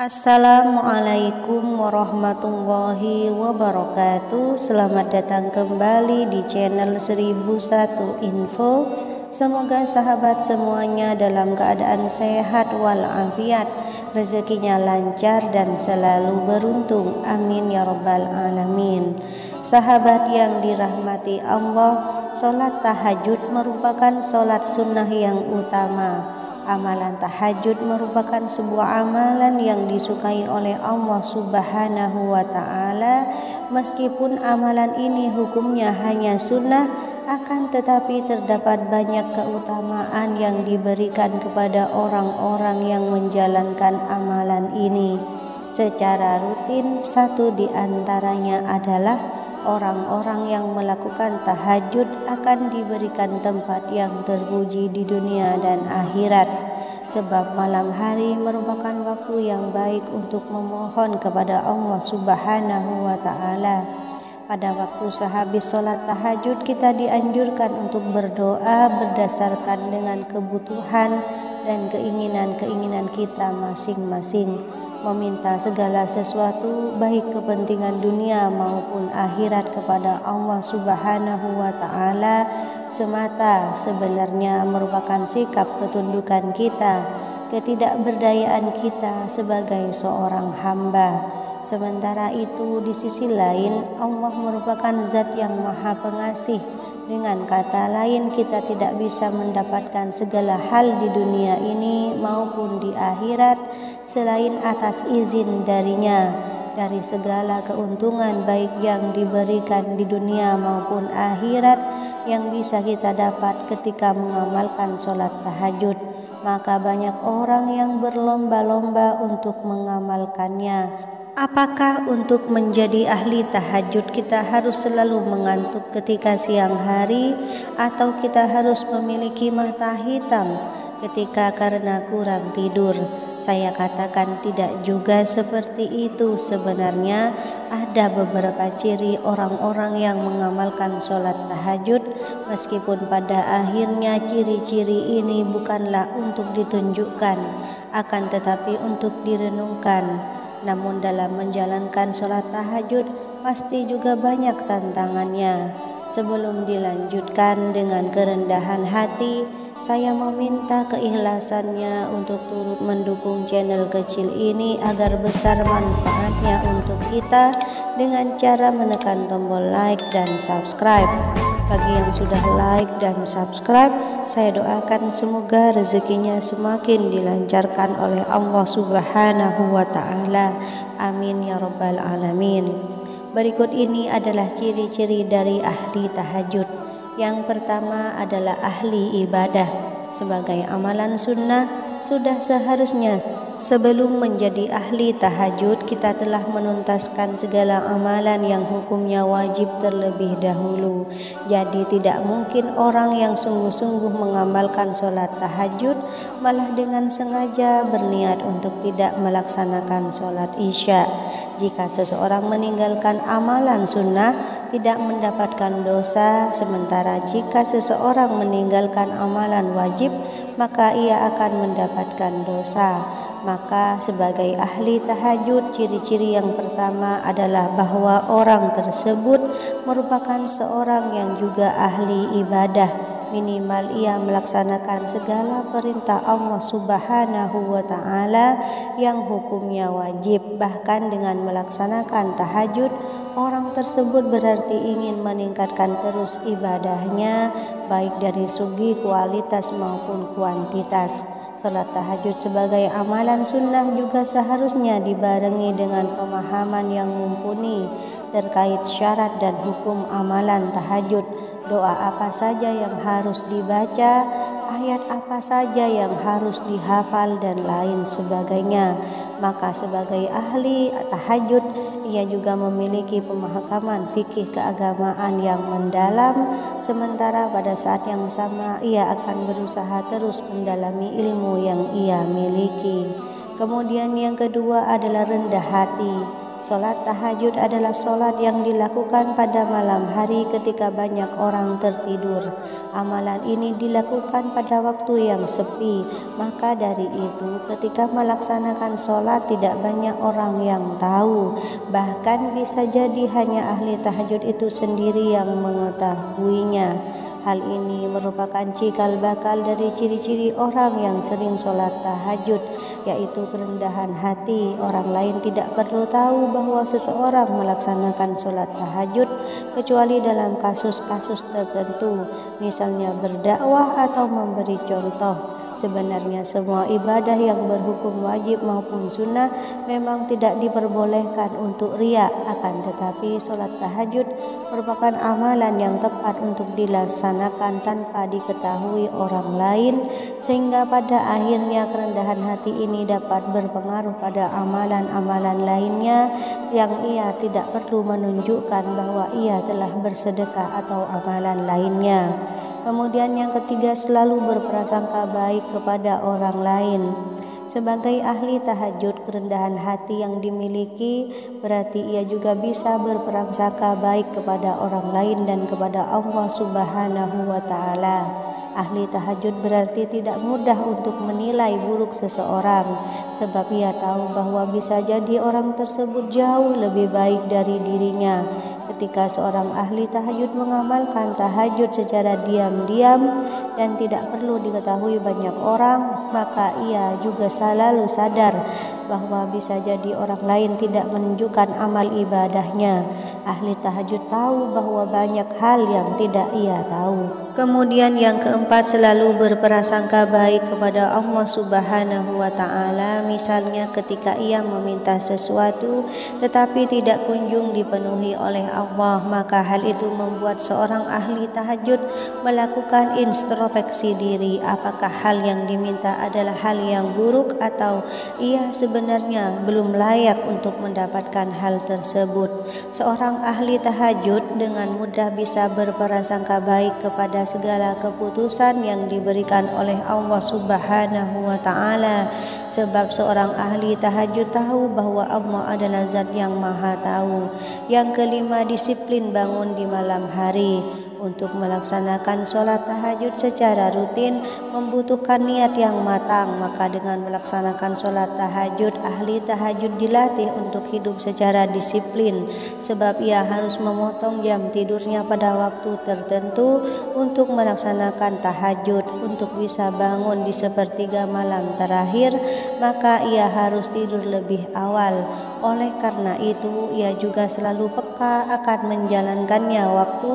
Assalamualaikum warahmatullahi wabarakatuh. Selamat datang kembali di channel 1001 Info. Semoga sahabat semuanya dalam keadaan sehat walafiat, rezekinya lancar dan selalu beruntung. Amin ya rabbal alamin. Sahabat yang dirahmati Allah, sholat tahajud merupakan sholat sunnah yang utama. Amalan tahajud merupakan sebuah amalan yang disukai oleh Allah Subhanahu wa Ta'ala. Meskipun amalan ini hukumnya hanya sunnah, akan tetapi terdapat banyak keutamaan yang diberikan kepada orang-orang yang menjalankan amalan ini secara rutin. Satu di antaranya adalah orang-orang yang melakukan tahajud akan diberikan tempat yang terpuji di dunia dan akhirat, sebab malam hari merupakan waktu yang baik untuk memohon kepada Allah Subhanahu wa Ta'ala. Pada waktu sehabis sholat tahajud, kita dianjurkan untuk berdoa berdasarkan dengan kebutuhan dan keinginan-keinginan kita masing-masing, meminta segala sesuatu baik kepentingan dunia maupun akhirat kepada Allah Subhanahu wa Ta'ala semata. Sebenarnya merupakan sikap ketundukan kita, ketidakberdayaan kita sebagai seorang hamba. Sementara itu di sisi lain Allah merupakan zat yang maha pengasih. Dengan kata lain, kita tidak bisa mendapatkan segala hal di dunia ini maupun di akhirat selain atas izin darinya. Dari segala keuntungan baik yang diberikan di dunia maupun akhirat yang bisa kita dapat ketika mengamalkan sholat tahajud, maka banyak orang yang berlomba-lomba untuk mengamalkannya. Apakah untuk menjadi ahli tahajud kita harus selalu mengantuk ketika siang hari, atau kita harus memiliki mata hitam ketika karena kurang tidur? Saya katakan tidak juga seperti itu. Sebenarnya ada beberapa ciri orang-orang yang mengamalkan sholat tahajud, meskipun pada akhirnya ciri-ciri ini bukanlah untuk ditunjukkan, akan tetapi untuk direnungkan. Namun dalam menjalankan sholat tahajud pasti juga banyak tantangannya. Sebelum dilanjutkan dengan kerendahan hati, saya meminta keikhlasannya untuk turut mendukung channel kecil ini agar besar manfaatnya untuk kita dengan cara menekan tombol like dan subscribe. Bagi yang sudah like dan subscribe, saya doakan semoga rezekinya semakin dilancarkan oleh Allah Subhanahu wa Ta'ala. Amin ya rabbal alamin. Berikut ini adalah ciri-ciri dari ahli tahajud. Yang pertama adalah ahli ibadah. Sebagai amalan sunnah, sudah seharusnya sebelum menjadi ahli tahajud kita telah menuntaskan segala amalan yang hukumnya wajib terlebih dahulu. Jadi tidak mungkin orang yang sungguh-sungguh mengamalkan sholat tahajud malah dengan sengaja berniat untuk tidak melaksanakan sholat isya. Jika seseorang meninggalkan amalan sunnah tidak mendapatkan dosa, sementara jika seseorang meninggalkan amalan wajib maka ia akan mendapatkan dosa. Maka sebagai ahli tahajud, ciri-ciri yang pertama adalah bahwa orang tersebut merupakan seorang yang juga ahli ibadah. Minimal ia melaksanakan segala perintah Allah Subhanahu wa Ta'ala yang hukumnya wajib. Bahkan dengan melaksanakan tahajud, orang tersebut berarti ingin meningkatkan terus ibadahnya, baik dari segi kualitas maupun kuantitas. Salat tahajud sebagai amalan sunnah juga seharusnya dibarengi dengan pemahaman yang mumpuni terkait syarat dan hukum amalan tahajud. Doa apa saja yang harus dibaca, ayat apa saja yang harus dihafal, dan lain sebagainya. Maka sebagai ahli tahajud, ia juga memiliki pemahaman fikih keagamaan yang mendalam, sementara pada saat yang sama ia akan berusaha terus mendalami ilmu yang ia miliki. Kemudian yang kedua adalah rendah hati. Sholat tahajud adalah sholat yang dilakukan pada malam hari ketika banyak orang tertidur. Amalan ini dilakukan pada waktu yang sepi, maka dari itu ketika melaksanakan sholat tidak banyak orang yang tahu. Bahkan bisa jadi hanya ahli tahajud itu sendiri yang mengetahuinya. Hal ini merupakan cikal bakal dari ciri-ciri orang yang sering sholat tahajud, yaitu kerendahan hati. Orang lain tidak perlu tahu bahwa seseorang melaksanakan sholat tahajud kecuali dalam kasus-kasus tertentu, misalnya berdakwah atau memberi contoh. Sebenarnya semua ibadah yang berhukum wajib maupun sunnah memang tidak diperbolehkan untuk riya, akan tetapi sholat tahajud merupakan amalan yang tepat untuk dilaksanakan tanpa diketahui orang lain, sehingga pada akhirnya kerendahan hati ini dapat berpengaruh pada amalan-amalan lainnya yang ia tidak perlu menunjukkan bahwa ia telah bersedekah atau amalan lainnya. Kemudian yang ketiga, selalu berprasangka baik kepada orang lain. Sebagai ahli tahajud, kerendahan hati yang dimiliki berarti ia juga bisa berprasangka baik kepada orang lain dan kepada Allah Subhanahu wa Ta'ala. Ahli tahajud berarti tidak mudah untuk menilai buruk seseorang, sebab ia tahu bahwa bisa jadi orang tersebut jauh lebih baik dari dirinya. Ketika seorang ahli tahajud mengamalkan tahajud secara diam-diam dan tidak perlu diketahui banyak orang, maka ia juga selalu sadar bahwa bisa jadi orang lain tidak menunjukkan amal ibadahnya. Ahli tahajud tahu bahwa banyak hal yang tidak ia tahu. Kemudian yang keempat, selalu berprasangka baik kepada Allah Subhanahu wa Ta'ala. Misalnya ketika ia meminta sesuatu tetapi tidak kunjung dipenuhi oleh Allah, maka hal itu membuat seorang ahli tahajud melakukan introspeksi diri. Apakah hal yang diminta adalah hal yang buruk atau ia sebenarnya belum layak untuk mendapatkan hal tersebut. Seorang ahli tahajud dengan mudah bisa berprasangka baik kepada segala keputusan yang diberikan oleh Allah Subhanahu wa Ta'ala, sebab seorang ahli tahajud tahu bahwa Allah adalah zat yang maha tahu. Yang kelima, disiplin bangun di malam hari. Untuk melaksanakan sholat tahajud secara rutin membutuhkan niat yang matang, maka dengan melaksanakan sholat tahajud, ahli tahajud dilatih untuk hidup secara disiplin, sebab ia harus memotong jam tidurnya pada waktu tertentu untuk melaksanakan tahajud. Untuk bisa bangun di sepertiga malam terakhir, maka ia harus tidur lebih awal. Oleh karena itu, ia juga selalu peka akan menjalankannya waktu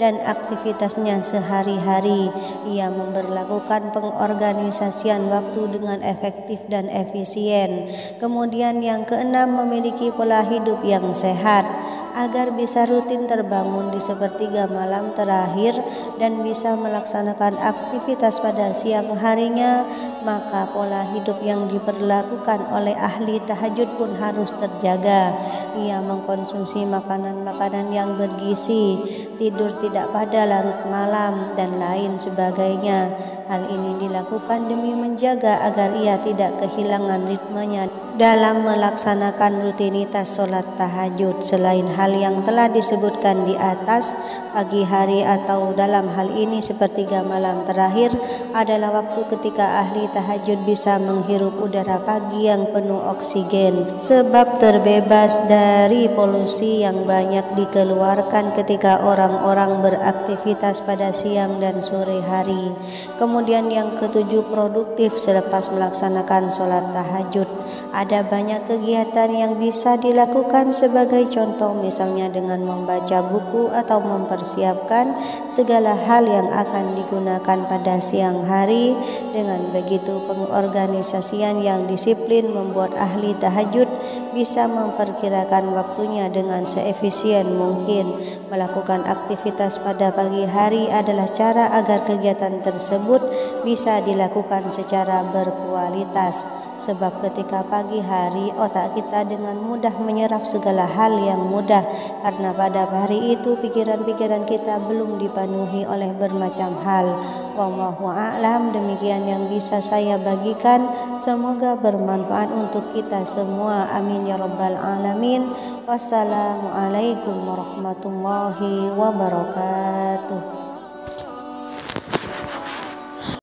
dan aktivitasnya sehari-hari. Ia memberlakukan pengorganisasian waktu dengan efektif dan efisien. Kemudian yang keenam, memiliki pola hidup yang sehat. Agar bisa rutin terbangun di sepertiga malam terakhir dan bisa melaksanakan aktivitas pada siang harinya, maka pola hidup yang diperlakukan oleh ahli tahajud pun harus terjaga. Ia mengkonsumsi makanan-makanan yang bergizi, tidur tidak pada larut malam, dan lain sebagainya. Hal ini dilakukan demi menjaga agar ia tidak kehilangan ritmenya dalam melaksanakan rutinitas sholat tahajud. Selain hal yang telah disebutkan di atas, pagi hari atau dalam hal ini sepertiga malam terakhir adalah waktu ketika ahli tahajud bisa menghirup udara pagi yang penuh oksigen, sebab terbebas dari polusi yang banyak dikeluarkan ketika orang-orang beraktivitas pada siang dan sore hari. Kemudian yang ketujuh, produktif selepas melaksanakan sholat tahajud. Ada banyak kegiatan yang bisa dilakukan, sebagai contoh misalnya dengan membaca buku atau mempersiapkan segala hal yang akan digunakan pada siang hari. Dengan begitu, pengorganisasian yang disiplin membuat ahli tahajud bisa memperkirakan waktunya dengan seefisien mungkin. Melakukan aktivitas pada pagi hari adalah cara agar kegiatan tersebut bisa dilakukan secara berkualitas, sebab ketika pagi pagi hari otak kita dengan mudah menyerap segala hal yang mudah, karena pada hari itu pikiran-pikiran kita belum dipenuhi oleh bermacam hal. Wallahu a'lam, demikian yang bisa saya bagikan, semoga bermanfaat untuk kita semua, amin ya rabbal alamin. Wassalamualaikum warahmatullahi wabarakatuh.